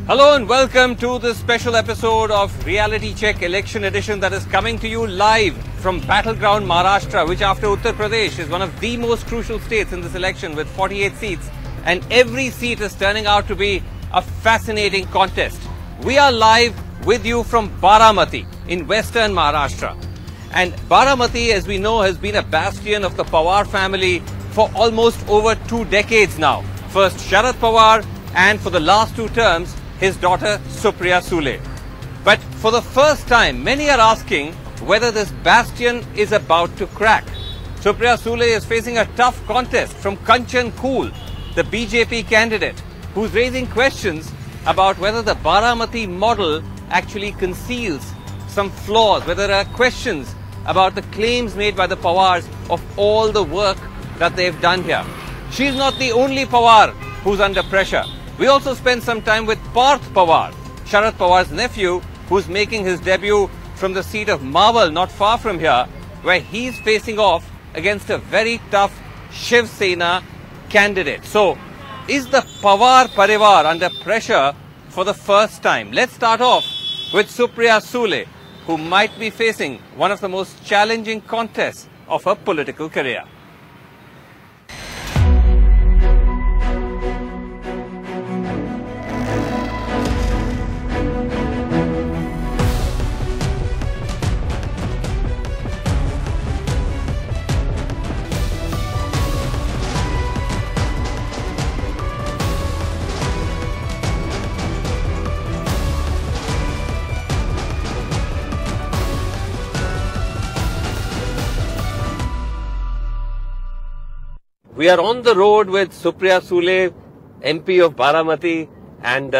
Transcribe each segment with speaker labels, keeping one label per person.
Speaker 1: Hello and welcome to this special episode of Reality Check Election Edition that is coming to you live from Battleground Maharashtra, which after Uttar Pradesh is one of the most crucial states in this election with 48 seats, and every seat is turning out to be a fascinating contest. We are live with you from Baramati in western Maharashtra. And Baramati, as we know, has been a bastion of the Pawar family for almost over 2 decades now. First Sharad Pawar, and for the last 2 terms, his daughter Supriya Sule. But for the first time, many are asking whether this bastion is about to crack. Supriya Sule is facing a tough contest from Kanchan Kool, the BJP candidate, who's raising questions about whether the Baramati model actually conceals some flaws, whether there are questions about the claims made by the Pawars of all the work that they've done here. She's not the only Pawar who's under pressure. We also spent some time with Parth Pawar, Sharad Pawar's nephew, who's making his debut from the seat of Mawal, not far from here, where he's facing off against a very tough Shiv Sena candidate. So, is the Pawar Parivar under pressure for the first time? Let's start off with Supriya Sule, who might be facing one of the most challenging contests of her political career. We are on the road with Supriya Sule, MP of Baramati, and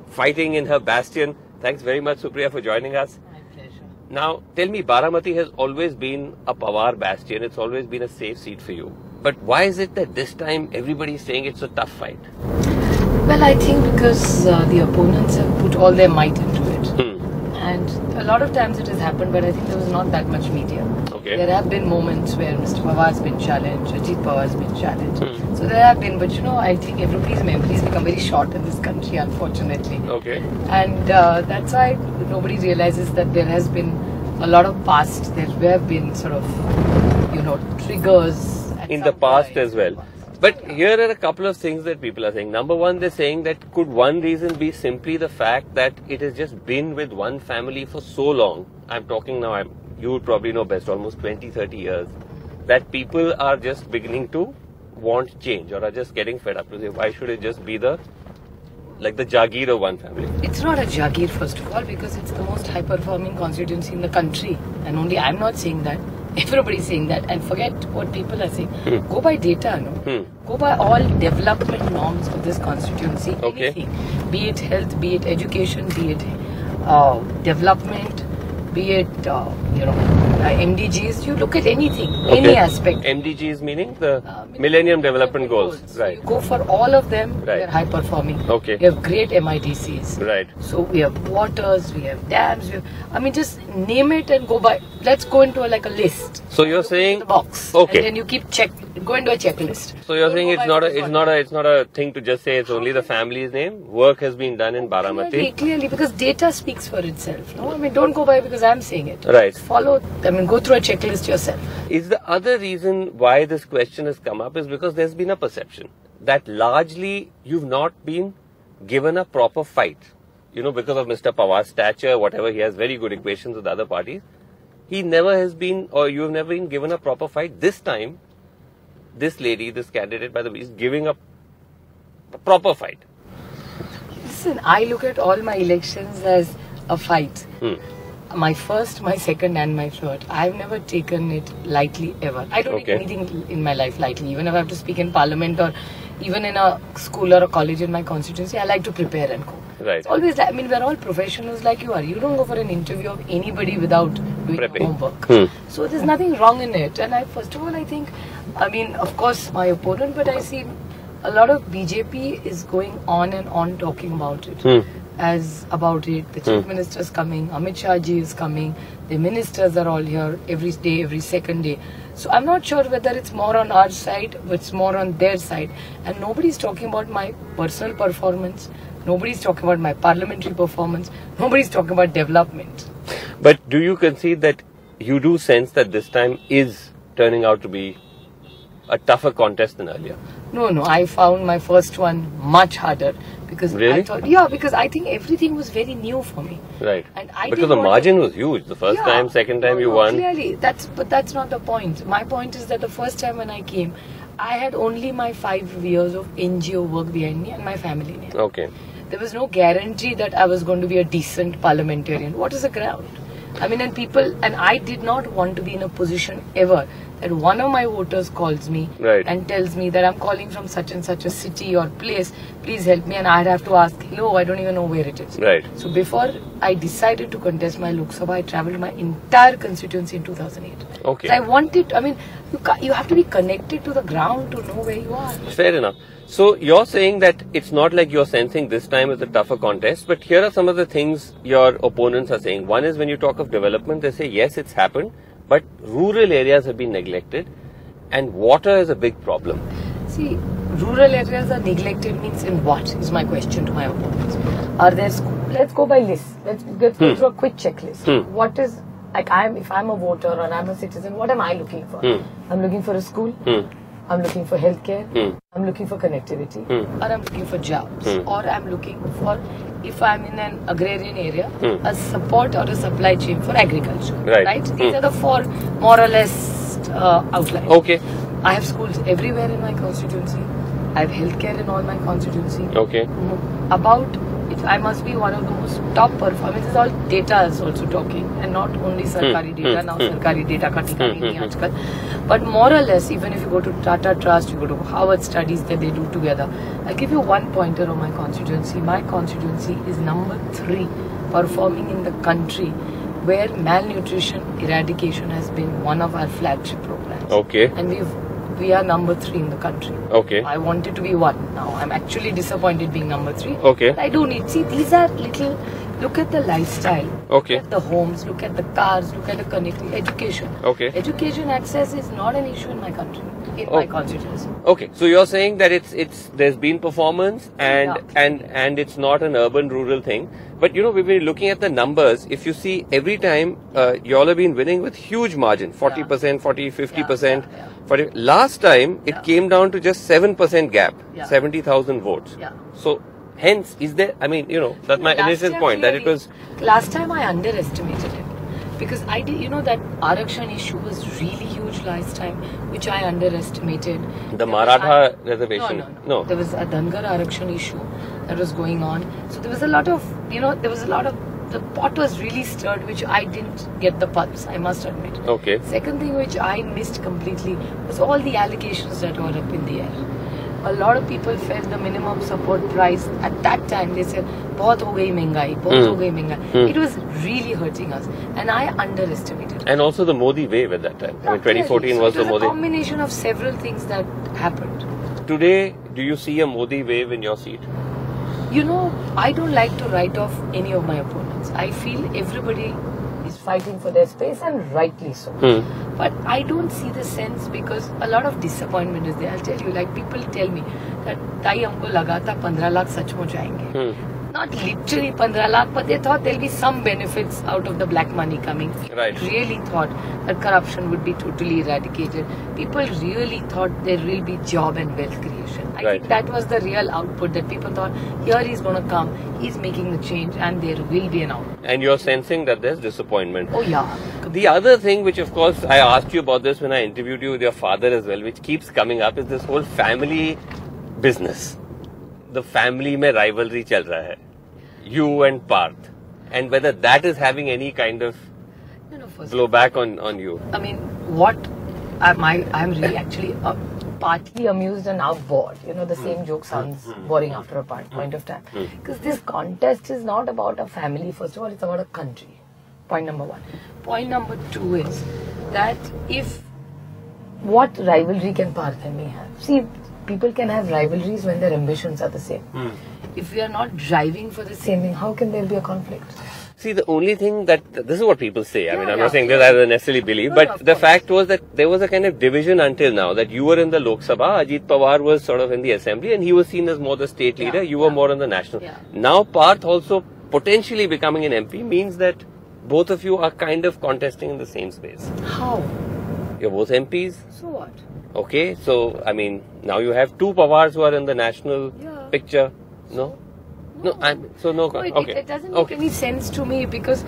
Speaker 1: fighting in her bastion. Thanks very much, Supriya, for joining us.
Speaker 2: My pleasure.
Speaker 1: Now, tell me, Baramati has always been a Pawar bastion. It's always been a safe seat for you. But why is it that this time everybody is saying it's a tough fight?
Speaker 2: Well, I think because the opponents have put all their might into it. And a lot of times it has happened, but I think there was not that much media.
Speaker 1: Okay.
Speaker 2: There have been moments where Mr. Pawar has been challenged, Ajit Pawar has been challenged. So there have been, but I think everybody's memories become very short in this country, unfortunately.
Speaker 1: Okay.
Speaker 2: And that's why nobody realizes that there has been a lot of past, there have been sort of, triggers.
Speaker 1: In the past as well. But here are a couple of things that people are saying. Number one, they're saying that could one reason be simply the fact that it has just been with one family for so long. I'm talking now, you would probably know best, almost 20, 30 years, that people are just beginning to want change or are just getting fed up to say, why should it just be the Jagir of one family? It's
Speaker 2: not a Jagir, first of all, because it's the most high-performing constituency in the country. And only I'm not saying that. Everybody's saying that, and forget what people are saying. Go by data, Go by all development norms of this constituency.
Speaker 1: Okay.
Speaker 2: Anything. Be it health, be it education, be it development, be it, MDGs. You look at anything, any aspect.
Speaker 1: MDGs meaning the Millennium Development Goals. Right.
Speaker 2: You go for all of them,
Speaker 1: right.
Speaker 2: They're high performing.
Speaker 1: Okay.
Speaker 2: We have great MIDCs.
Speaker 1: Right.
Speaker 2: So we have waters, we have dams, just name it and go by. Let's go into a list.
Speaker 1: So you're saying
Speaker 2: the box.
Speaker 1: Okay.
Speaker 2: And then you keep go into a checklist.
Speaker 1: So you're saying it's not a thing to just say it's only the family's name. Work has been done in Baramati.
Speaker 2: Clearly, because data speaks for itself. No, don't go by because I'm saying it.
Speaker 1: Right.
Speaker 2: Follow. Go through a checklist yourself.
Speaker 1: Is the other reason why this question has come up is because there's been a perception that largely you've not been given a proper fight. Because of Mr. Pawar's stature, whatever, he has very good equations with other parties. He never has been, or you've never been given a proper fight. This time, this lady, this candidate, by the way, is giving a proper fight.
Speaker 2: Listen, I look at all my elections as a fight. My first, my second and my third. I've never taken it lightly ever. I don't take anything in my life lightly. Even if I have to speak in parliament or even in a school or a college in my constituency, I like to prepare and go.
Speaker 1: Right.
Speaker 2: It's always we're all professionals like you are. You don't go for an interview of anybody without doing homework. So there's nothing wrong in it. And first of all, I think, of course, my opponent, but I see a lot of BJP is going on and on talking about it. About it, the Chief Minister is coming, Amit Shah ji is coming, the ministers are all here every day, every second day. So I'm not sure whether it's more on our side or it's more on their side. And nobody's talking about my personal performance, Nobody's talking about my parliamentary performance. Nobody's talking about development.
Speaker 3: But do you concede that you do sense that this time is turning out to be a tougher contest than earlier?
Speaker 2: No, I found my first one much harder because
Speaker 3: really?
Speaker 2: I thought, because I think everything was very new for me.
Speaker 3: Right.
Speaker 2: And I
Speaker 3: because the margin was huge. The first time, second time you won.
Speaker 2: Clearly, but that's not the point. My point is that the first time when I came, I had only my 5 years of NGO work behind me and my family name.
Speaker 3: Okay.
Speaker 2: There was no guarantee that I was going to be a decent parliamentarian. What is the ground? I mean, and I did not want to be in a position ever that one of my voters calls me and tells me that I'm calling from such and such a city or place, please help me, and I'd have to ask, hello, I don't even know where it is.
Speaker 3: Right.
Speaker 2: So before I decided to contest my Lok Sabha, I travelled my entire constituency in 2008.
Speaker 3: Okay.
Speaker 2: So I wanted, you have to be connected to the ground to know where you are.
Speaker 3: Fair enough. So you're saying that it's not like you're sensing this time is a tougher contest, but here are some of the things your opponents are saying. One is when you talk of development, they say, yes, it's happened, but rural areas have been neglected and water is a big problem.
Speaker 2: See, rural areas are neglected means in what is my question to my opponents. Are there schools? Let's go by list. Let's go through a quick checklist. What is, if I'm a voter or I'm a citizen, what am I looking for? I'm looking for a school. I'm looking for healthcare, I'm looking for connectivity, or I'm looking for jobs, or I'm looking for, if I'm in an agrarian area, a support or a supply chain for agriculture. Right? These are the four more or less outlines.
Speaker 3: Okay.
Speaker 2: I have schools everywhere in my constituency. I have healthcare in all my constituency.
Speaker 3: Okay.
Speaker 2: I must be one of the most top performers. It's all data is also talking, and not only Sarkari data. Now Sarkari data ka tikani nahi aajkal. But more or less, even if you go to Tata Trust, you go to Harvard studies that they do together. I'll give you one pointer on my constituency. My constituency is number 3 performing in the country where malnutrition eradication has been one of our flagship programs.
Speaker 3: Okay.
Speaker 2: And we are number 3 in the country.
Speaker 3: Okay.
Speaker 2: I wanted to be 1. Now I'm actually disappointed being number 3.
Speaker 3: Okay.
Speaker 2: But I do need. See, these are little. Look at the lifestyle.
Speaker 3: Okay.
Speaker 2: Look at the homes. Look at the cars. Look at the connectivity. Education.
Speaker 3: Okay.
Speaker 2: Education access is not an issue in my country, in my constituency.
Speaker 3: Okay. So you're saying that there's been performance and it's not an urban-rural thing. But we've been looking at the numbers. If you see every time, you all have been winning with huge margin, 40%, 40, 50%. Last time, it came down to just 7% gap, 70,000 votes.
Speaker 2: Yeah.
Speaker 3: So, hence, is there, that's my initial point, that it was...
Speaker 2: Last time I underestimated it. Because I did, that Arakshan issue was really huge last time, which I underestimated.
Speaker 3: The Maratha reservation?
Speaker 2: No. There was a Dhangar Arakshan issue that was going on. So there was a lot of, the pot was really stirred, which I didn't get the pulse, I must admit.
Speaker 3: Okay.
Speaker 2: Second thing which I missed completely was all the allegations that were up in the air. A lot of people felt the minimum support price at that time. They said, "Bahut ho gayi mehengai, bahut ho gayi mehengai." It was really hurting us, and I underestimated.
Speaker 3: And also the Modi wave at that time. 2014 was the Modi.
Speaker 2: It was a combination of several things that happened.
Speaker 3: Today, do you see a Modi wave in your seat?
Speaker 2: I don't like to write off any of my opponents. I feel everybody is fighting for their space, and rightly so. But I don't see the sense, because a lot of disappointment is there. I'll tell you, like people tell me that Tai humko laga tha 15 lakh sachmuch aayenge. Not literally 15 lakh, but they thought there'll be some benefits out of the black money coming.
Speaker 3: Right.
Speaker 2: Really thought that corruption would be totally eradicated. People really thought there will be job and wealth creation. I think that was the real output, that people thought, here he's going to come, he's making the change, and there will be an output.
Speaker 3: And you're sensing that there's disappointment.
Speaker 2: Oh yeah.
Speaker 3: The other thing, which of course I asked you about this when I interviewed you with your father as well, which keeps coming up, is this whole family business. The family mein rivalry chal raha hai. You and Parth. And whether that is having any kind of blowback on you.
Speaker 2: I mean, I'm really actually partly amused and now bored. The same joke sounds boring after a point of time. Because this contest is not about a family, first of all, it's about a country. Point number 1. Point number 2 is that what rivalry can Parth and me have? See, people can have rivalries when their ambitions are the same. If we are not driving for the same thing, how can there be a conflict?
Speaker 3: See, the only thing that, this is what people say. I mean, I'm not saying that I necessarily believe,
Speaker 2: No,
Speaker 3: but
Speaker 2: of
Speaker 3: the
Speaker 2: course.
Speaker 3: fact was that there was a kind of division until now, that you were in the Lok Sabha, Ajit Pawar was sort of in the assembly, and he was seen as more the state leader, you were more on the national.
Speaker 2: Yeah.
Speaker 3: Now, Parth also potentially becoming an MP means that both of you are kind of contesting in the same space.
Speaker 2: How?
Speaker 3: You're both MPs.
Speaker 2: So what?
Speaker 3: Okay, so, I mean, now you have two Pawars who are in the national
Speaker 2: Yeah.
Speaker 3: picture. No? No,
Speaker 2: No, it doesn't make any sense to me, because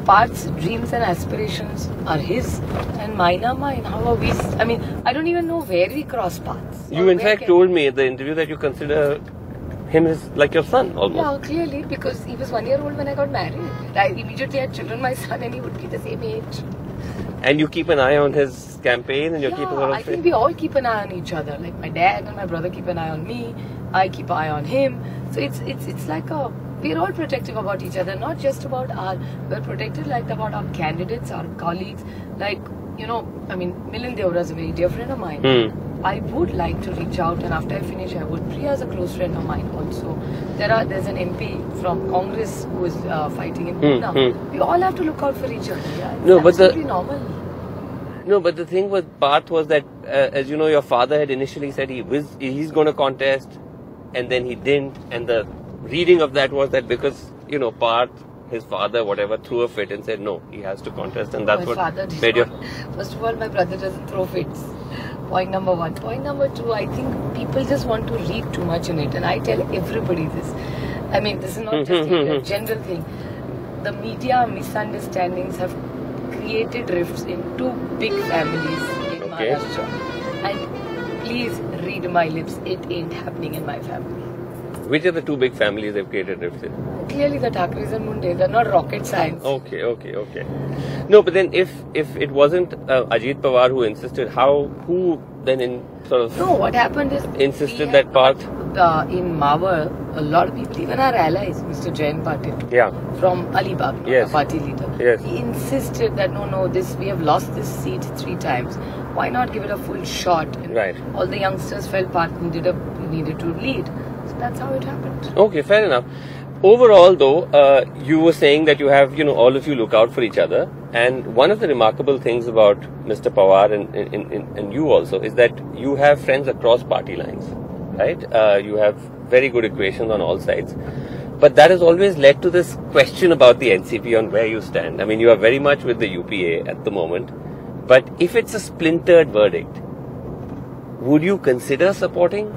Speaker 2: Parth's dreams and aspirations are his and mine are mine. How are we? I mean, I don't even know where we cross paths.
Speaker 3: You in fact told me at the interview that you consider him as like your son almost.
Speaker 2: Yeah, clearly, because he was 1 year old when I got married. I immediately had children, my son, and he would be the same age.
Speaker 3: And you keep an eye on his campaign, and you keep a lot
Speaker 2: I
Speaker 3: of
Speaker 2: think we all keep an eye on each other. Like my dad and my brother keep an eye on me. I keep an eye on him. So it's like we're all protective about each other, not just about we're protective like about our candidates, our colleagues. Like, you know, I mean, Milind Deora is a very dear friend of mine. I would like to reach out, and after I finish, I would. Priya is a close friend of mine also. There's an MP from Congress who is fighting in Pune. We all have to look out for each other. Yeah? It's
Speaker 3: No, but
Speaker 2: absolutely normal.
Speaker 3: No, but the thing with Parth was that, as you know, your father had initially said he's going to contest, and then he didn't. And the reading of that was that because, you know, Parth, his father, whatever, threw a fit and said no, he has to contest, and that's
Speaker 2: My father
Speaker 3: what
Speaker 2: did
Speaker 3: made your.
Speaker 2: not. First of all, my brother doesn't throw fits. Point number one. Point number two, I think people just want to read too much in it, and I tell everybody this. I mean, this is not just a general thing. The media misunderstandings have created rifts in two big families in Maharashtra. And please read my lips, it ain't happening in my family.
Speaker 3: Which are the two big families they've created rifts in?
Speaker 2: Clearly the Thakres and Mundes are not rocket science.
Speaker 3: Okay. No, but then if it wasn't Ajit Pawar who insisted, who then in sort of
Speaker 2: No, what happened is
Speaker 3: insisted that Parth?
Speaker 2: In Mawar, a lot of people, even our allies, Mr. Jain Patil,
Speaker 3: Yeah.
Speaker 2: from Alibag,
Speaker 3: Yes.
Speaker 2: the party leader,
Speaker 3: Yes.
Speaker 2: he insisted that we have lost this seat 3 times. Why not give it a full shot? And
Speaker 3: Right.
Speaker 2: all the youngsters felt Parth needed to lead. So that's how it happened.
Speaker 3: Okay, fair enough. Overall, though, you were saying that you have, all of you look out for each other. And one of the remarkable things about Mr. Pawar and you also is that you have friends across party lines, right? You have very good equations on all sides. But that has always led to this question about the NCP on where you stand. I mean, you are very much with the UPA at the moment. But if it's a splintered verdict, would you consider supporting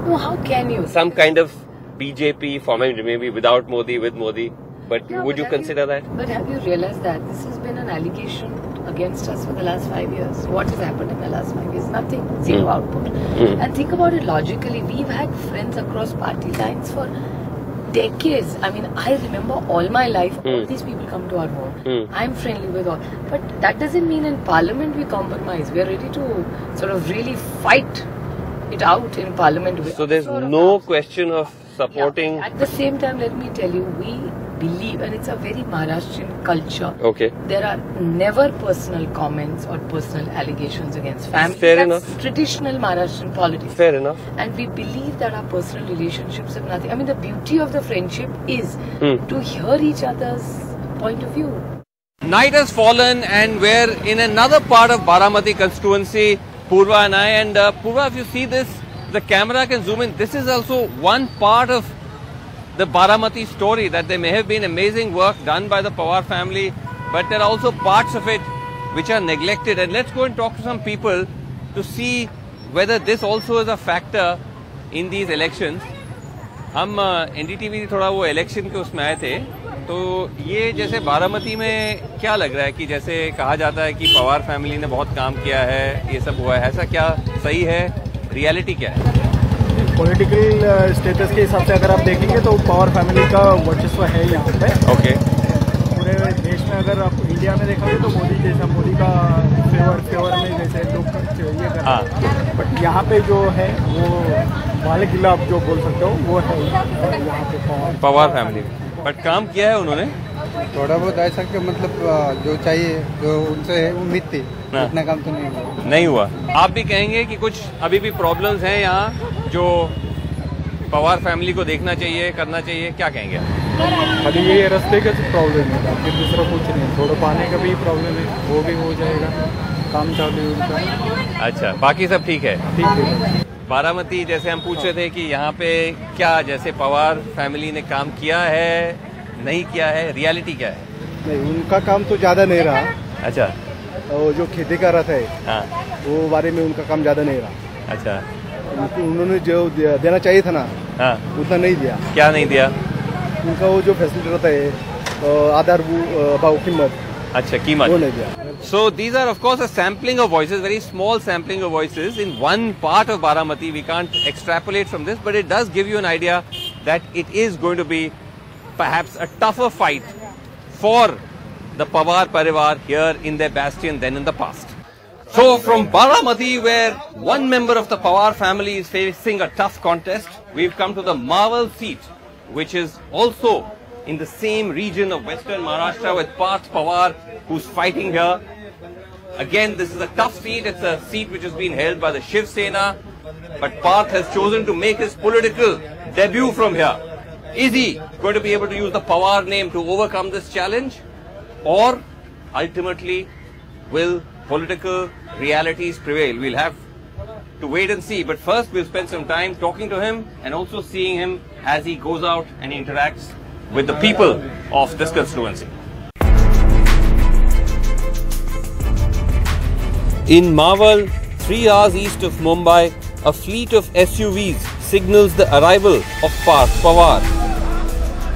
Speaker 2: No, how can you?
Speaker 3: some kind of BJP format, maybe without Modi, with Modi? But
Speaker 2: Yeah,
Speaker 3: would
Speaker 2: but
Speaker 3: you
Speaker 2: have
Speaker 3: consider that?
Speaker 2: But have you realized that this has been an allegation against us for the last 5 years? What has happened in the last 5 years? Nothing. Zero output. And think about it logically. We've had friends across party lines for decades. I mean, I remember all my life, all these people come to our home. I'm friendly with all. But that doesn't mean in Parliament we compromise. We're ready to sort of really fight it out in Parliament.
Speaker 3: So there's no question of supporting.
Speaker 2: Yeah. At the same time, let me tell you, we believe, and it's a very Maharashtrian culture.
Speaker 3: Okay.
Speaker 2: There are never personal comments or personal allegations against family.
Speaker 3: Fair
Speaker 2: That's
Speaker 3: enough.
Speaker 2: Traditional Maharashtrian politics.
Speaker 3: Fair enough.
Speaker 2: And we believe that our personal relationships have nothing. I mean, the beauty of the friendship is to hear each other's point of view.
Speaker 1: Night has fallen and we're in another part of Baramati constituency, Purva and I. And Purva, if you see this, the camera can zoom in. This is also one part of the Baramati story, that there may have been amazing work done by the Pawar family, but there are also parts of it which are neglected. And let's go and talk to some people to see whether this also is a factor in these elections. हम NDTV थोड़ा वो election के उसमें आए थे, तो ये जैसे बारामती में क्या लग रहा है कि जैसे कहा जाता है कि पवार फैमिली ने बहुत काम किया है, ये सब हुआ है, ऐसा क्या सही है? रियलिटी क्या है?
Speaker 4: पॉलिटिकल स्टेटस के हिसाब से अगर आप देखेंगे तो पवार फैमिली का वर्चस्व है यहाँ पे।
Speaker 3: ओके।
Speaker 4: पूरे देश में अगर आप इंडिया में देखोगे तो मोदी का फेवर में जैसे लोग ये कर रहे हैं, बट यहाँ पे जो है वो वाले किला आप जो बोल सकते हो वो है यहाँ पे
Speaker 1: पवार फैमिली। बट काम किया है उन्होंने
Speaker 5: थोड़ा बहुत ऐसा कि मतलब जो चाहिए, जो उनसे उम्मीद थी, उतना काम तो नहीं हुआ।
Speaker 1: आप भी कहेंगे कि कुछ अभी भी प्रॉब्लम्स हैं यहाँ जो पवार फैमिली को देखना चाहिए, करना चाहिए, क्या कहेंगे?
Speaker 4: खाली ये रास्ते का प्रॉब्लम है, बाकी दूसरा कुछ नहीं। थोड़ा पानी का भी प्रॉब्लम है, वो भी हो जाएगा, काम चालू है उनका।
Speaker 3: अच्छा, बाकी सब ठीक है?
Speaker 4: ठीक है।
Speaker 3: बारामती जैसे हम पूछ रहे थे कि यहाँ पे क्या जैसे पवार फैमिली ने काम किया है, नहीं किया है, रियलिटी क्या है?
Speaker 6: नहीं, उनका काम तो ज्यादा नहीं रहा।
Speaker 3: अच्छा।
Speaker 6: वो जो खेती कर रहा था,
Speaker 3: हाँ,
Speaker 6: वो बारे में उनका काम ज्यादा नहीं रहा।
Speaker 3: अच्छा।
Speaker 6: उन्होंने जो देना चाहिए था ना,
Speaker 3: हाँ,
Speaker 6: उतना नहीं दिया।
Speaker 3: क्या नहीं दिया?
Speaker 6: उनका वो जो फैसिलिटी रहता है आधार भाव कीमत,
Speaker 3: अच्छा, कीमत
Speaker 6: वो नहीं दिया।
Speaker 3: So these are of course a sampling of voices, very small sampling of voices in one part of Baramati. We can't extrapolate from this, but it does give you an idea that it is going to be perhaps a tougher fight for the Pawar Parivar here in their bastion than in the past. So from Baramati, where one member of the Pawar family is facing a tough contest, we've come to the Marvel seat, which is also in the same region of Western Maharashtra with Parth Pawar, who's fighting here. Again, this is a tough seat. It's a seat which has been held by the Shiv Sena, but Parth has chosen to make his political debut from here. Is he going to be able to use the Pawar name to overcome this challenge? Or ultimately, will political realities prevail? We'll have to wait and see. But first, we'll spend some time talking to him and also seeing him as he goes out and interacts with the people of this constituency. In Mawal, 3 hours east of Mumbai, a fleet of SUVs signals the arrival of Parth Pawar.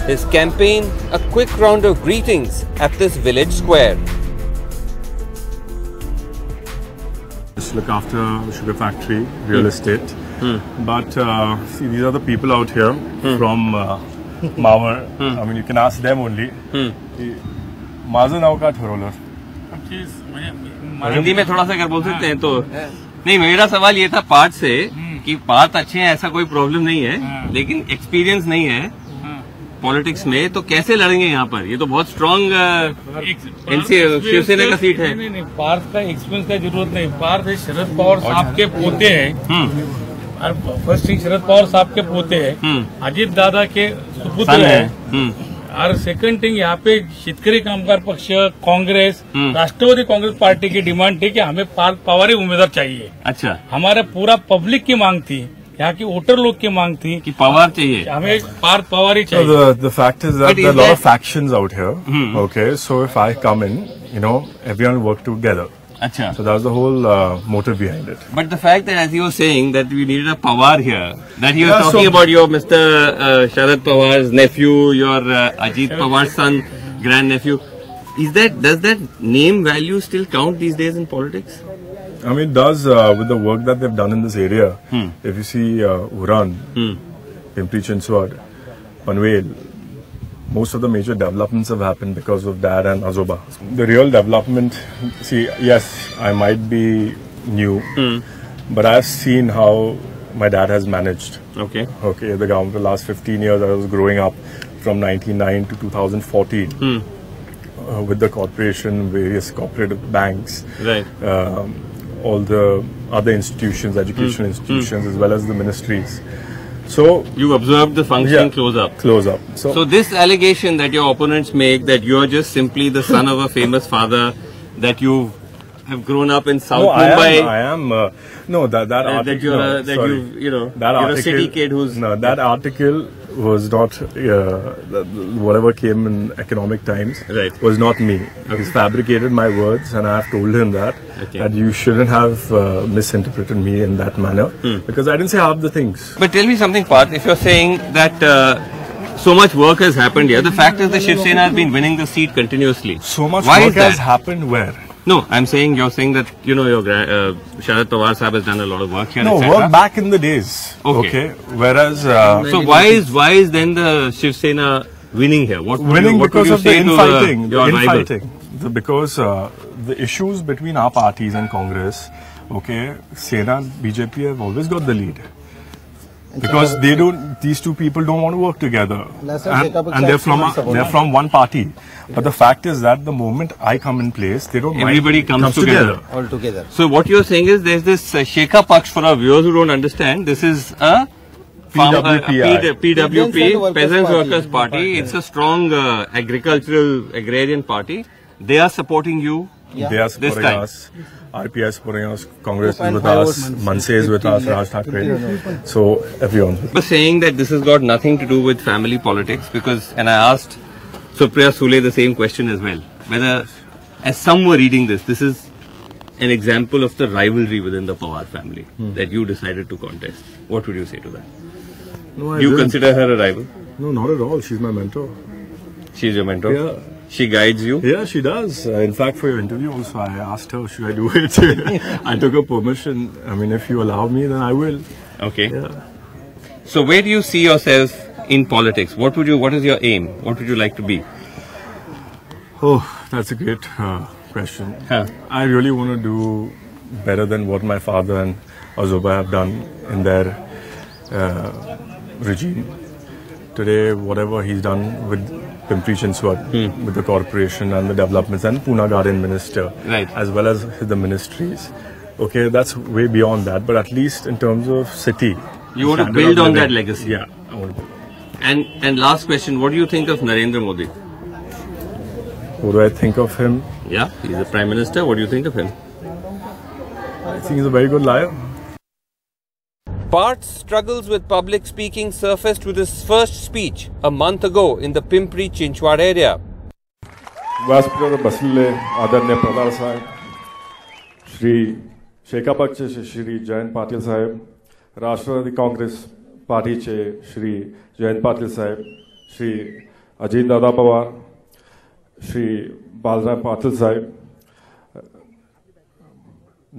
Speaker 3: His campaign, a quick round of greetings at this village square.
Speaker 7: Just look after sugar factory, real estate. But see, these are the people out here from Mawar. I mean, you can ask them only. माझं नाव का ठरवलं?
Speaker 3: हिंदी में थोड़ा सा अगर बोल सकते हैं तो। नहीं, मेरा सवाल ये था पार्थ से कि पार्थ अच्छे हैं, ऐसा कोई प्रॉब्लम नहीं है, लेकिन एक्सपीरियंस नहीं है पॉलिटिक्स में, तो कैसे लड़ेंगे यहाँ पर? ये तो बहुत स्ट्रॉन्ग शिवसेना का सीट है।
Speaker 8: नहीं, पार्थ का एक्सपीरियंस का जरूरत नहीं। पार्थ शरद पवार साहब के पोते हैं। फर्स्ट थिंग, शरद पवार साहब के पोते हैं, अजित दादा के सुपुत्र है। और सेकंड थिंग, यहाँ पे शेतकरी कामगार पक्ष, कांग्रेस, राष्ट्रवादी कांग्रेस पार्टी की डिमांड थी कि हमें पार्थ पवार ही उम्मीदवार चाहिए।
Speaker 3: अच्छा।
Speaker 8: हमारा पूरा पब्लिक की मांग थी, यहाँ की वोटर लोग की मांग थी
Speaker 3: कि पवार चाहिए,
Speaker 8: हमें पार्थ पवार ही चाहिए।
Speaker 7: So the fact is that there are a lot of factions out here. Okay, so if I come in, everyone will work together.
Speaker 3: अच्छा.
Speaker 7: So that was the whole motive behind it.
Speaker 3: But the fact that, as he was saying, that we needed a Pawar here, that he was talking about your Mr. Sharad Pawar's nephew, your Ajit Pawar's son, grandnephew. Does that name value still count these days in politics?
Speaker 7: I mean, it does with the work that they've done in this area. If you see Uran, Pimpri Chinchwad, Panvel, most of the major developments have happened because of Dad and Azoba. The real development, see, yes, I might be new, but I've seen how my dad has managed.
Speaker 3: Okay.
Speaker 7: Okay, the government the last 15 years I was growing up from 1999 to 2014 with the corporation, various cooperative banks,
Speaker 3: right.
Speaker 7: All the other institutions, education institutions, as well as the ministries. So
Speaker 3: you observed the function close up.
Speaker 7: Close up.
Speaker 3: So this allegation that your opponents make that you are just simply the son of a famous father, that you have grown up in South Mumbai.
Speaker 7: I am. No, that article.
Speaker 3: That you're you're a city kid who's.
Speaker 7: No, that article was not. Whatever came in Economic Times was not me. He's fabricated my words, and I have told him that you shouldn't have misinterpreted me in that manner because I didn't say half the things.
Speaker 3: But tell me something, Parth. If you're saying that so much work has happened here, the fact is the Shiv Sena has been winning the seat continuously.
Speaker 7: So much work has happened where?
Speaker 3: No, you're saying that, your Sharad Pawar Sahab has done a lot of work here,
Speaker 7: No, work back in the days.
Speaker 3: Okay.
Speaker 7: Whereas...
Speaker 3: so why is then the Shiv Sena winning here?
Speaker 7: Winning because of the infighting. Because the issues between our parties and Congress, Sena and BJP have always got the lead. Because these two people don't want to work together, and they're from one party. But the fact is that the moment I come in place, they don't.
Speaker 3: Everybody comes together.
Speaker 6: All together.
Speaker 3: So what you're saying is there's this Shekha Paksh, for our viewers who don't understand. This is a PWP, Peasants Workers Party. It's a strong agricultural agrarian party. They are supporting you.
Speaker 7: Yeah. They are supporting us. RPI is supporting us. Congress is with us. Manse is with us. Raj Thakre. So everyone.
Speaker 3: But saying that this has got nothing to do with family politics, because, and I asked Supriya Sule the same question as well. Whether, as some were reading this is an example of the rivalry within the Pawar family that you decided to contest. What would you say to that?
Speaker 7: No,
Speaker 3: you consider her a rival?
Speaker 7: No, not at all. She's my mentor.
Speaker 3: She's your mentor?
Speaker 7: Yeah.
Speaker 3: She guides you?
Speaker 7: Yeah, she does. In fact, for your interview also, I asked her, should I do it? I took her permission. I mean, if you allow me, then I will.
Speaker 3: Okay.
Speaker 7: Yeah.
Speaker 3: So where do you see yourself in politics? What is your aim? What would you like to be?
Speaker 7: Oh, that's a great question. Huh. I really want to do better than what my father and Azoba have done in their regime. Today, whatever he's done with Pimpri Chinchwad, with the corporation and the developments, and Pune Garden Minister,
Speaker 3: right,
Speaker 7: as well as the ministries. Okay, that's way beyond that, but at least in terms of city,
Speaker 3: you want to build on that legacy.
Speaker 7: Yeah, I want to build.
Speaker 3: And last question, what do you think of Narendra Modi?
Speaker 7: What do I think of him?
Speaker 3: Yeah, he's the Prime Minister. What do you think of him?
Speaker 7: I think he's a very good liar.
Speaker 3: Parth's struggles with public speaking surfaced with his first speech a month ago in the Pimpri Chinchwad area.
Speaker 7: व्यासपीठावर बसलेले आदरणीय प्रधान साहेब, श्री शेकापक्षचे श्री जयंत पाटील साहेब, राष्ट्रवादी काँग्रेस पार्टीचे श्री जयंत पाटील साहेब, श्री अजितदादा पवार, श्री बालराव पाटील साहेब,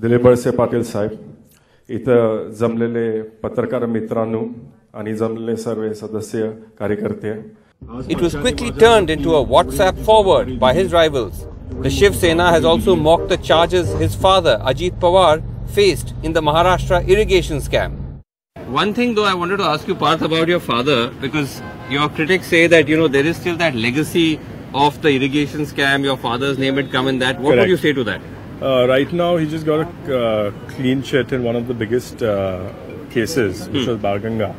Speaker 7: दिलीप वळसे पाटील साहेब, इथं जमलेले पत्रकार मित्रांनो आणि जमलेले सर्व सदस्य कार्यकर्ते.
Speaker 3: It was quickly turned into a WhatsApp forward by his rivals. The Shiv Sena has also mocked the charges his father, Ajit Pawar, faced in the Maharashtra irrigation scam. One thing though I wanted to ask you, Parth, about your father, because your critics say that, there is still that legacy of the irrigation scam, your father's name had come in that. What would you say to that?
Speaker 7: Right now, he just got a clean chit in one of the biggest cases, which was Barganga.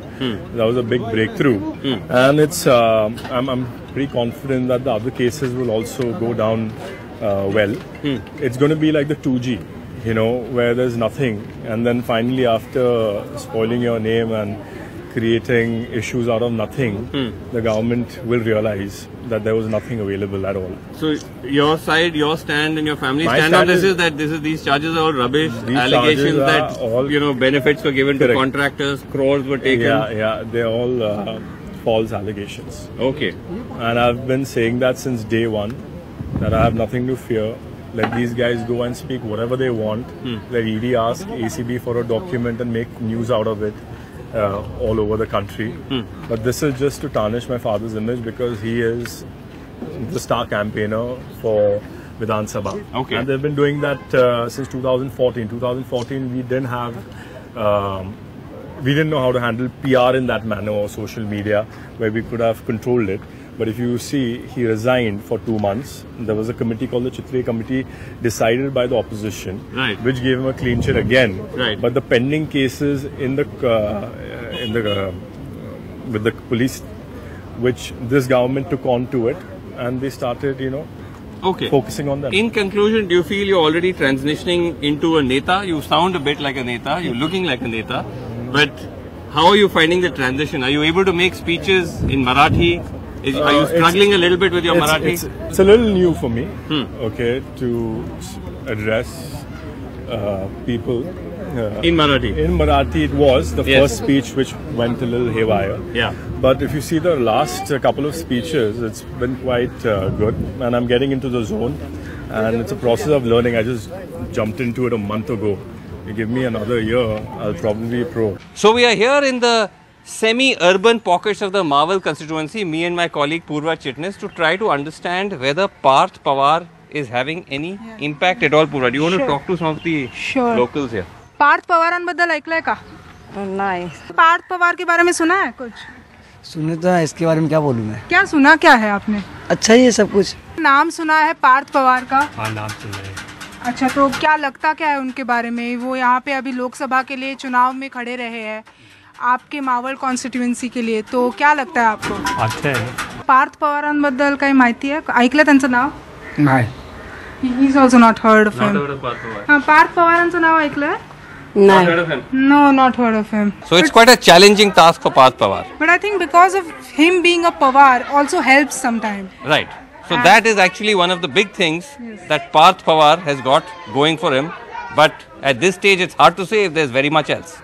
Speaker 7: That was a big breakthrough, and it's. I'm pretty confident that the other cases will also go down well. It's going to be like the 2G, where there's nothing, and then finally, after spoiling your name and creating issues out of nothing, the government will realize that there was nothing available at all.
Speaker 3: So your side, your stand and your family stand on this is that these charges are all rubbish, allegations that all, benefits were given to contractors, crores were taken.
Speaker 7: Yeah, they're all false allegations.
Speaker 3: Okay.
Speaker 7: And I've been saying that since day one, that I have nothing to fear. Let these guys go and speak whatever they want. Let ED ask ACB for a document and make news out of it. All over the country, but this is just to tarnish my father's image because he is the star campaigner for Vidhan Sabha.
Speaker 3: Okay.
Speaker 7: And they've been doing that since 2014. 2014, we didn't know how to handle PR in that manner or social media where we could have controlled it. But if you see, he resigned for 2 months. There was a committee called the Chitri Committee, decided by the opposition,
Speaker 3: right,
Speaker 7: which gave him a clean chit again.
Speaker 3: Right.
Speaker 7: But the pending cases with the police, which this government took on to it, and they started, focusing on that.
Speaker 3: In conclusion, do you feel you're already transitioning into a neta? You sound a bit like a neta. You're looking like a neta. But how are you finding the transition? Are you able to make speeches in Marathi? Are you struggling a little bit with your Marathi?
Speaker 7: It's a little new for me, okay, to address people.
Speaker 3: In Marathi?
Speaker 7: In Marathi it was the first speech which went a little haywire.
Speaker 3: Yeah.
Speaker 7: But if you see the last couple of speeches, it's been quite good, and I'm getting into the zone, and it's a process of learning. I just jumped into it a month ago. You give me another year, I'll probably be pro.
Speaker 3: So we are here in the semi-urban pockets of the Marvel constituency, me and my colleague Purva Chitnis, to try to understand whether Parth Pawar is having any impact at all. Purva, do you want to talk to some of the locals here?
Speaker 9: Partha पवारांबद्दल ऐकलंय का?
Speaker 10: नहीं.
Speaker 9: पार्थ पवार के बारे में सुना है कुछ?
Speaker 10: सुने तो है, इसके बारे में क्या बोलूं मैं?
Speaker 9: क्या सुना क्या है आपने?
Speaker 10: अच्छा ही है सब कुछ.
Speaker 9: नाम सुना है पार्थ पवार का?
Speaker 8: हाँ, नाम सुना है.
Speaker 9: अच्छा, तो क्या लगता क्या है उनके बारे में? वो यहाँ पे अभी लोकसभा के लिए चुनाव में खड़े रहे हैं. आपके मावळ कॉन्स्टिट्युएन्सी के लिए, तो क्या लगता है आपको?
Speaker 11: अच्छा है.
Speaker 9: पार्थ पवारांबद्दल काही माहिती आहे? ऐकलं त्यांचं नाव?
Speaker 11: नाही.
Speaker 9: He is also not heard of him. Parth पवारांचं नाव ऐकलंय?
Speaker 3: Not heard of him.
Speaker 9: No, not heard of him.
Speaker 1: So it's quite a challenging task for Parth Pawar.
Speaker 9: But I think because of him being a Pawar also helps sometimes.
Speaker 1: Right. So that is actually one of the big things that Parth Pawar has got going for him. But at this stage, it's hard to say if there's very much else.